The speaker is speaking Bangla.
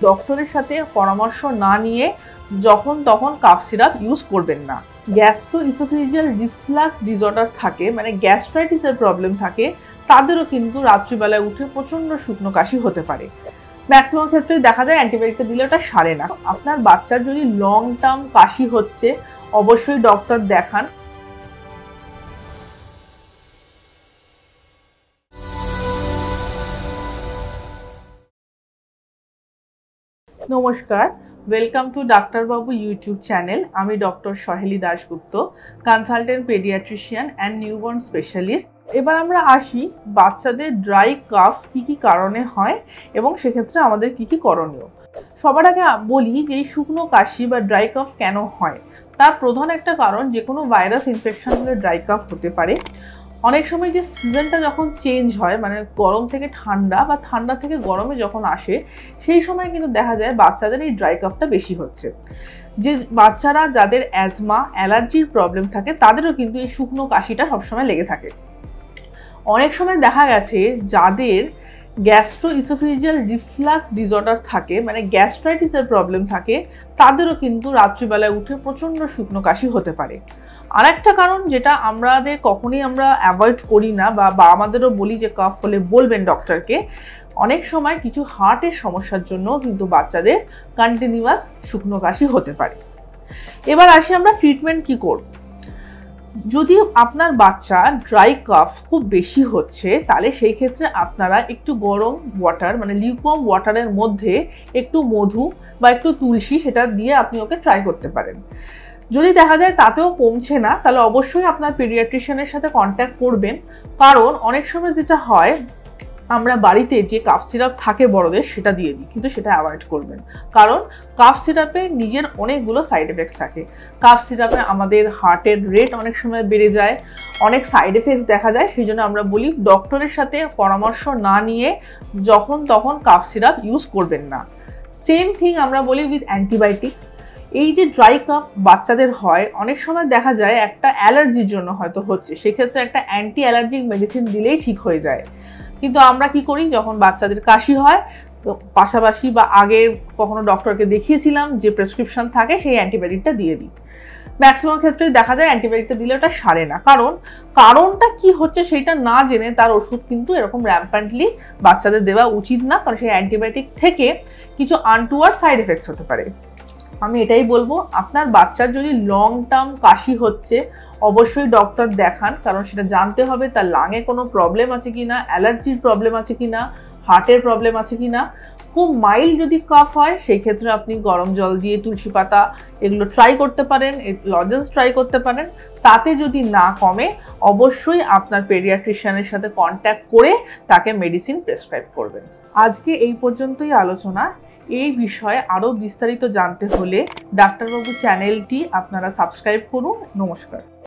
ডক্টরের সাথে পরামর্শ না নিয়ে যখন তখন কাফ সিরাপ ইউজ করবেন না। গ্যাস্ট্রোইসোফেজিয়াল রিফ্লাক্স ডিসঅর্ডার থাকে, মানে গ্যাস্ট্রাইটিসের প্রবলেম থাকে, তাদেরও কিন্তু রাত্রিবেলায় উঠে প্রচণ্ড শুকনো কাশি হতে পারে। ম্যাক্সিমাম ক্ষেত্রেই দেখা যায় অ্যান্টিবায়োটিক দিলে ওটা সারে না। আপনার বাচ্চার যদি লং টার্ম কাশি হচ্ছে, অবশ্যই ডক্টর দেখান। নমস্কার, ওয়েলকাম টু ডাক্তারবাবু ইউটিউব চ্যানেল। আমি doctor Saheli Dasgupta, consultant paediatrician and newborn specialist. এবার আমরা আসি বাচ্চাদের ড্রাই কাফ কী কী কারণে হয় এবং সেক্ষেত্রে আমাদের কী কী করণীয়। সবার আগে বলি যে এই শুকনো কাশি বা ড্রাই কাফ কেন হয়। তার প্রধান একটা কারণ, যে কোনো ভাইরাস ইনফেকশন হলে ড্রাই কাফ হতে পারে। অনেক সময় যে সিজনটা যখন চেঞ্জ হয়, মানে গরম থেকে ঠান্ডা বা ঠান্ডা থেকে গরমে যখন আসে, সেই সময় কিন্তু দেখা যায় বাচ্চাদের এই ড্রাই কাফটা বেশি হচ্ছে। যে বাচ্চারা যাদের অ্যাজমা অ্যালার্জির প্রবলেম থাকে, তাদেরও কিন্তু এই শুকনো কাশিটা সবসময় লেগে থাকে। অনেক সময় দেখা গেছে যাদের গ্যাস্ট্রোইসোফেজিয়াল রিফ্লাক্স ডিসঅর্ডার থাকে, মানে গ্যাস্ট্রাইটিসের প্রবলেম থাকে, তাদেরও কিন্তু রাত্রিবেলায় উঠে প্রচণ্ড শুকনো কাশি হতে পারে। আর একটা কারণ যেটা আমাদের কখনোই আমরা অ্যাভয়েড করি না বা আমাদেরও বলি যে কাফ হলে বলবেন ডক্টরকে, অনেক সময় কিছু হার্টের সমস্যার জন্য কিন্তু বাচ্চাদের কন্টিনিউয়াস শুকনো কাশি হতে পারে। এবার আসি আমরা ট্রিটমেন্ট কি করব। যদি আপনার বাচ্চা ড্রাই কাফ খুব বেশি হচ্ছে, তাহলে সেই ক্ষেত্রে আপনারা একটু গরম ওয়াটার, মানে লিউকওয়ার্ম ওয়াটারের মধ্যে একটু মধু বা একটু তুলসী, সেটা দিয়ে আপনি ওকে ট্রাই করতে পারেন। যদি দেখা যায় তাতেও কমছে না, তাহলে অবশ্যই আপনার পেডিয়াট্রিশিয়ানের সাথে কন্ট্যাক্ট করবেন। কারণ অনেক সময় যেটা হয়, আমরা বাড়িতে যে কাফ সিরাপ থাকে বড়দের, সেটা দিয়ে দিই, কিন্তু সেটা অ্যাভয়েড করবেন। কারণ কাফ সিরাপে নিজের অনেকগুলো সাইড এফেক্টস থাকে। কাফ সিরাপে আমাদের হার্টের রেট অনেক সময় বেড়ে যায়, অনেক সাইড এফেক্টস দেখা যায়। সেই জন্য আমরা বলি ডক্টরের সাথে পরামর্শ না নিয়ে যখন তখন কাফ সিরাপ ইউজ করবেন না। সেম থিং আমরা বলি উইথ অ্যান্টিবায়োটিক্স। এই যে ড্রাই কাফ বাচ্চাদের হয়, অনেক সময় দেখা যায় একটা অ্যালার্জির জন্য হয়তো হচ্ছে, সেক্ষেত্রে একটা অ্যান্টি অ্যালার্জিক মেডিসিন দিলেই ঠিক হয়ে যায়। কিন্তু আমরা কি করি, যখন বাচ্চাদের কাশি হয়, তো পাশাপাশি বা আগে কখনো ডক্টরকে দেখিয়েছিলাম, যে প্রেসক্রিপশন থাকে সেই অ্যান্টিবায়োটিকটা দিয়ে দিই। ম্যাক্সিমাম ক্ষেত্রে দেখা যায় অ্যান্টিবায়োটিকটা দিলে ওটা সারে না। কারণটা কি হচ্ছে সেটা না জেনে তার ওষুধ কিন্তু এরকম র্যাম্প্যান্টলি বাচ্চাদের দেওয়া উচিত না, কারণ সেই অ্যান্টিবায়োটিক থেকে কিছু আনটুয়ার্ড সাইড এফেক্টস হতে পারে। আমি এটাই বলবো, আপনার বাচ্চার যদি লং টার্ম কাশি হচ্ছে, অবশ্যই ডক্টর দেখান। কারণ সেটা জানতে হবে তার লাঙে কোনো প্রবলেম আছে কিনা, অ্যালার্জির প্রবলেম আছে কিনা, হার্টের প্রবলেম আছে কিনা। খুব মাইল্ড যদি কাফ হয়, সেই ক্ষেত্রে আপনি গরম জল দিয়ে তুলসী পাতা এগুলো ট্রাই করতে পারেন, লজেন্স ট্রাই করতে পারেন। তাতে যদি না কমে, অবশ্যই আপনার পেডিয়াট্রিশিয়ানের সাথে কন্ট্যাক্ট করে তাকে মেডিসিন প্রেসক্রাইব করবেন। আজকে এই পর্যন্তই আলোচনা। এই বিষয়ে আরও বিস্তারিত জানতে হলে ডাক্তারবাবু চ্যানেলটি আপনারা সাবস্ক্রাইব করুন। নমস্কার।